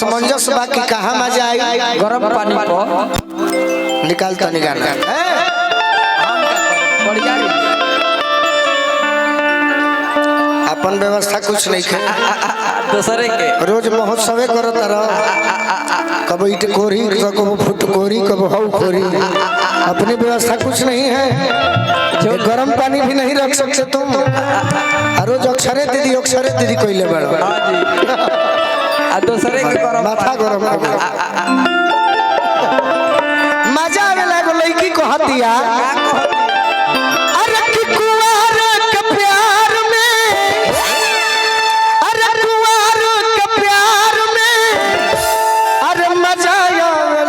समंजस बाकी कहाँ मजा आई गरम पानी को निकालता निकालना बढ़िया अपन व्यवस्था कुछ नहीं खे दूसरे के रोज महोत्सव करो तरह कब ईट कोरी कब फुट कोरी कब हऊ कोरी अपनी व्यवस्था कुछ नहीं है जो गर्म पानी भी नहीं रख सकते तुम रोज अक्षरे दीदी कोई ले बड़ा दूसरे के गरम माथा गरम मजा आवे लागो लड़की को हतिया अरे कि कुंवार के प्यार में अरे कुंवार के प्यार में अरे मजा आवे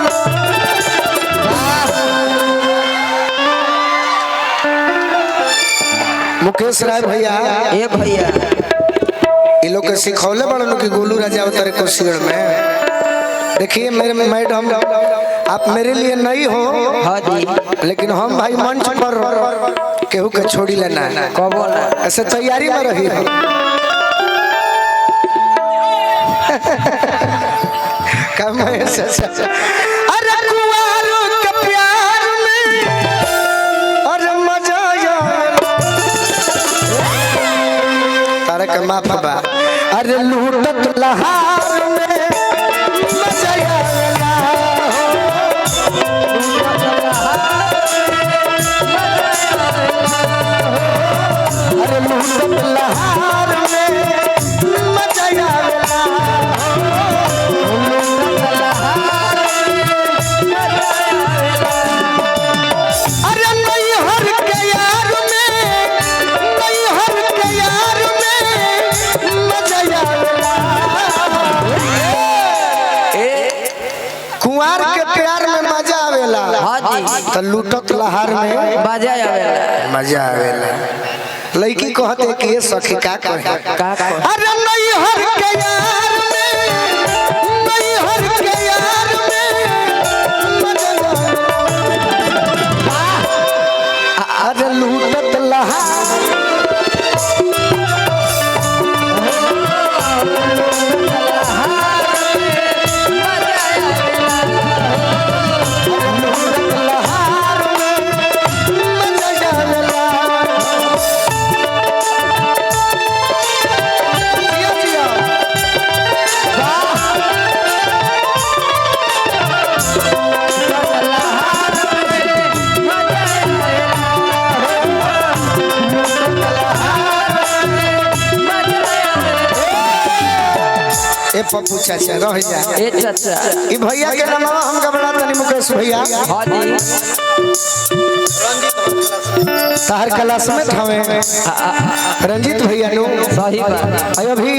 मुकेश राय भैया ए भैया ये लोग सिखौले बड़ों की गोलू राजा उतरे कुशीगढ़ में देखिए मेरे मैडम आप मेरे लिए नहीं हो हाँ जी लेकिन हम भाई मंच पर केहू के छोड़ी लेना है कबो ना ऐसे तैयारी में रही हो कम है अरे कुंवारों के प्यार में अरे मजा तारे का माफ बा अरे लूटत लहार में मजा आवेला अरे लूटत लहार में मजा आवेला लूटत लहार अरे नहीं हर के यार में नहीं हर के यार में मजा आवेला कुंवार के प्यार में मजा आवेला हाँ जी तो लूटत लहार में बाजा आवेला मजा आवेला लड़की कहते कि ये सखी का कहे का अरे नहीं हर के यार में नहीं हर के यार में मजा आवेला अरे लूटत लहार ए पप्पू चाचा रह जा ए चाचा ई भैया के नाम हम घबरा तनी मुकेश भैया हाँ जी तार क्लास में थावे रंजीत भैया नु सही बात आयो भी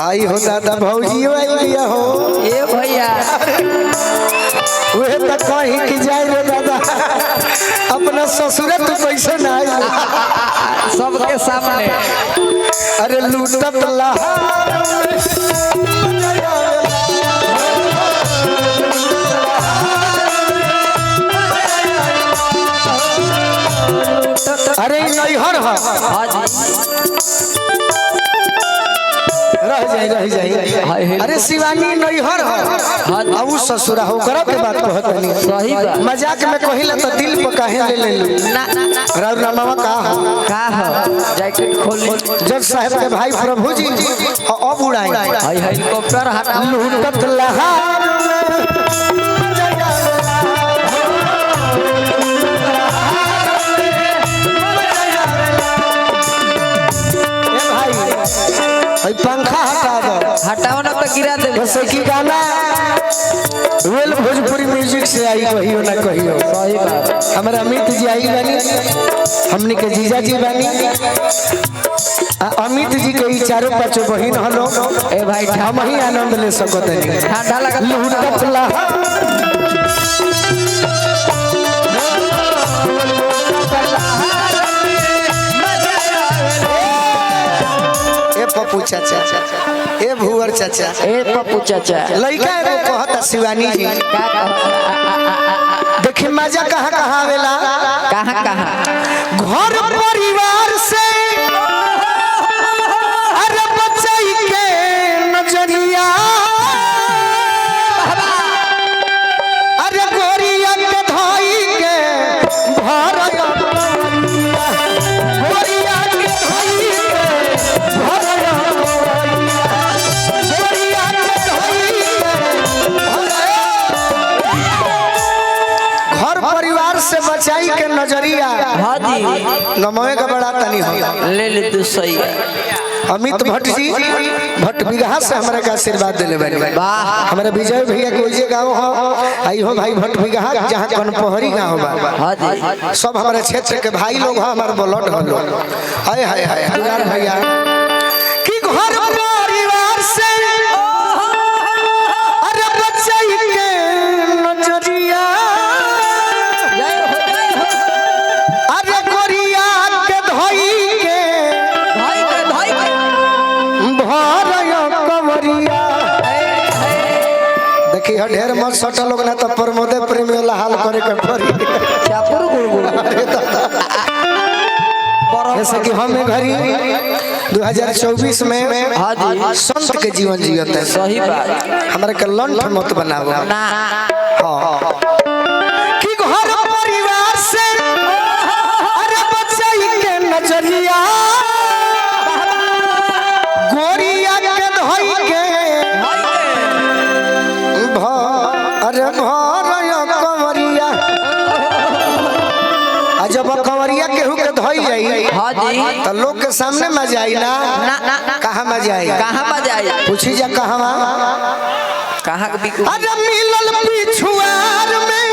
आई हो दादा भौजी आई लिया हो ए भैया वे तक कहीं की जाए रे दादा अपना ससुर तो कैसे ना आई सबके सामने अरे लूटत लहार अरे नहीं हर हाँ जी रह जाए अरे शिवानी नहीं हर अब ससुरा हो कर के बात कहत नहीं सही बात मजाक में कहिला तो दिल पर काहे ले ले ना राव नामा का हो जैकेट खोल जज साहब के भाई प्रभु जी अब उड़ाए हाय हेलीकॉप्टर हटा लूटत लहार पंखा हटा दो हटाओ ना तो गिरा दे जैसे कि गाना वेल भोजपुरी म्यूजिक से आई कहियो ना कहियो सही बात हमारा अमित जी आई बानी हमने के जीजा जी बानी अमित जी के चारों पांचों बहन हलो ए भाई हम ही आनंद ले सकते हैं ठंडा लगा लूटत लहार पप्पू चाचा ए भूवर चाचा ए पप्पू चाचा लड़का रे कहता शिवानी जी का देखिए मजा कहाँ कहाँ आवेला कहाँ कहाँ घर परिवार से अरे बचाई के नजरिया के नजरिया हाँ जी नमोए का बड़ा तनी हो ले ले तू सही है। अमित भट्ट जी भट्ट बिगहा से हमारे का आशीर्वाद दिले बनी वाह हमारे विजय भैया के वही गाँव हो आई हो भाई भट्ट बिगहा जहाँ कनपहरी गाँव बा हाँ जी सब हमारे क्षेत्र के भाई लोग हैं हमारे ब्लड हो लोग हाय हाय हाय दुलार भैया कि घर परिवार से अरे बच्चे के नजरिया अरे गोरिया के धोई के भरया कवरिया देखी ह ढेर मत सट लोग ना तो प्रमोदे प्रेमी वाला हाल करे के पड़ी चापुर गुड़गुड़ जैसे कि हम घड़ी 2024 में हाँ जी संत के जीवन जियत है सही बात हमारे के लंठ मत बनाओ ना हाँ कि घर परिवार से अरे बच्चा के नजरिया गोरिया के धोई के अरे भरया कवरिया जब कवरिया केहू के धोई जाई हाँ जी तो लोग के सामने मजा आई ना कहाँ मजा आई कहाँ मजा आया पूछी जा कहाँ कहाँ के बिकू अरे मिलल पिछुआर में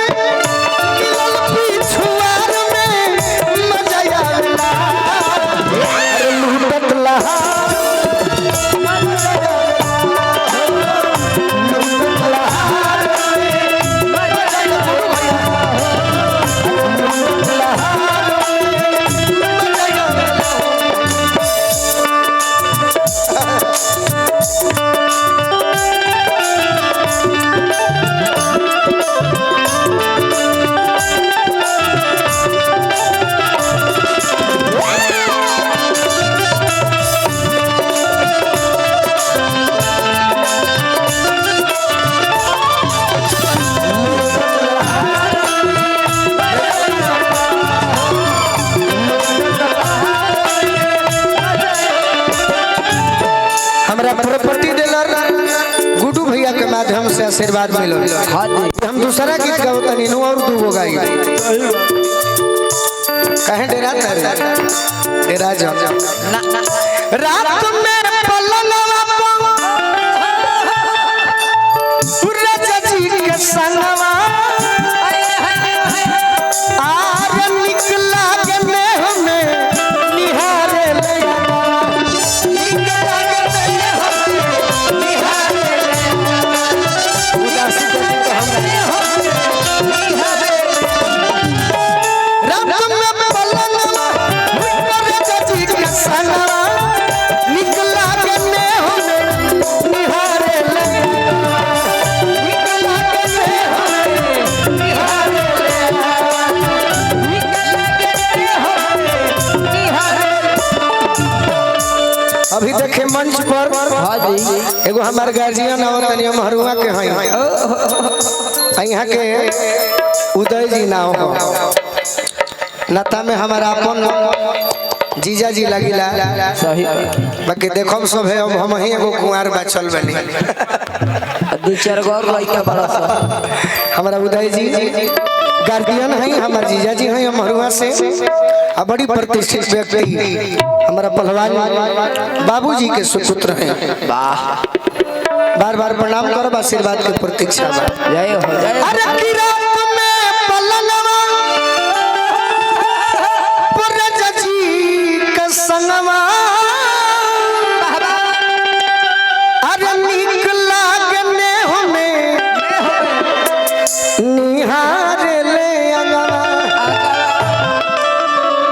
मजा आवेला अरे लूटत लहा प्रॉपर्टी डीलर गुड्डू भैया के माध्यम से आशीर्वाद मिलो हम दूसरा गीत गाओ तनी नु और दू गाई कहे डेरा जा रात में पलनवा सूरज जी के संगवा आर निकला गने हमें निहारे ले अभी देखे मंच पर एगो हमारे गार्जियन और तनिया महरुआ के हैं यहाँ के उदय जी नाम हो लता में हमारा अपन जीजा जी लगिला सही बाकी देखो सब है अब हम ही एगो कुंवार बचल बनी दो चार गौर लड़का बड़ा सा हमारा उदय जी गार्जियन है हमारे जीजा जी हैं महरुआ से अब बड़ी प्रतिष्ठित व्यक्ति हमारा पहलवान बाबूजी के सुपुत्र हैं बार बार प्रणाम करो आशीर्वाद की प्रतीक्षा जय हो जय हो। अरे की रात में पलनवा पुरज जी के संगवा अरे नीक लागने हमें निहारे ले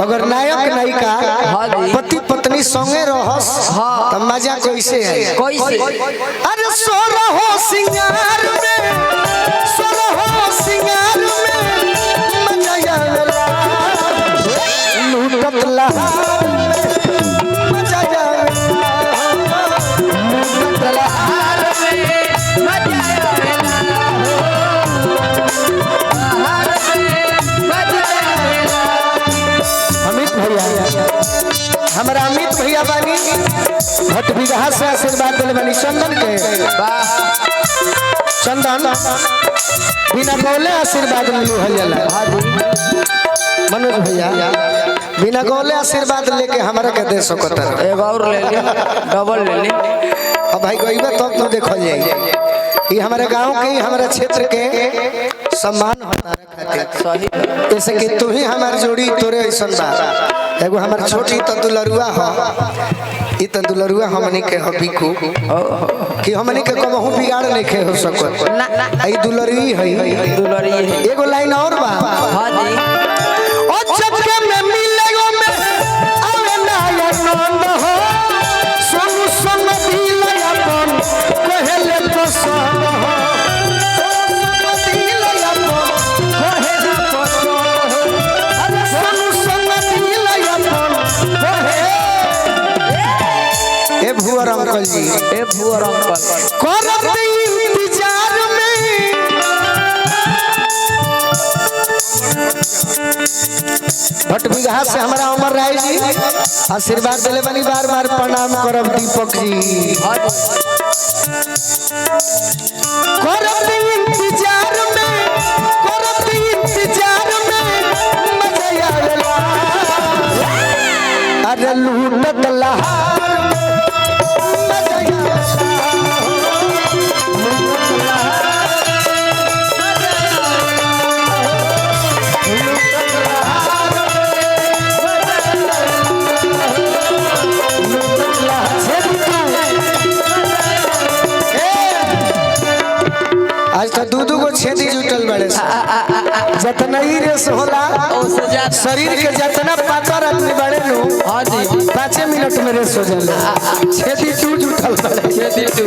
अगर नायक नायिका पति पत्नी संगे रहस तो मजा कैसे है कैसे अरे सोरहो सिंगार में मजा आवेला लूटत लहार में मजा आवेला लूटत लहार में मजा आवेला अमित भैया हमारा अमित भैया बानी भट्ट बिगहा से आशीर्वाद दिले बानी चंदन के चंदन बिना बोले आशीर्वाद मिलू है जाला मनोज भैया बिना गोले आशीर्वाद लेके हमारा के दे सकत है। एक और ले ले, डबल ले ले। अब भाई गईबा तब तो देखल जाई ये हमारे गांव के हमारे क्षेत्र के सम्मान होता रखते सही जैसे कि तू ही हमार जोड़ी तोरे ऐसन बा एगो हमार छोटी तो दुलरुआ हो ई तो दुलरुआ हमनी के हो बिकू कि हमनी के कबहू बिगाड़ नहीं खे हो सकत ई दुलरुई है दुलरी है। एगो लाइन और बा हाँ जी। ओ चक्के में मिलेगो में आवे ना आनंद हो सोनू संग दिल अपन कहले तो सब हो सोनू संग दिल अपन कहले तो सब हो अरे सोनू संग दिल अपन कहे ए भुवर अंकल जी ए भुवर अंकल करत इंतजार में भट बिगहा से हमारा उमर राय जी आशीर्वाद दिले बनी बार बार प्रणाम करब दीपक जी हाँ जी। करब इंतजार में मजा आवेला अरे लूटत लहार में मजा आवेला लूटत लहार आज तो दूध को छेदी जुटल बड़े जितना ही रेस होला शरीर के जितना पातर आदमी बड़े नु हाँ जी। 5 मिनट में रेस हो जाला छेदी तू जुटल बड़े छेदी तू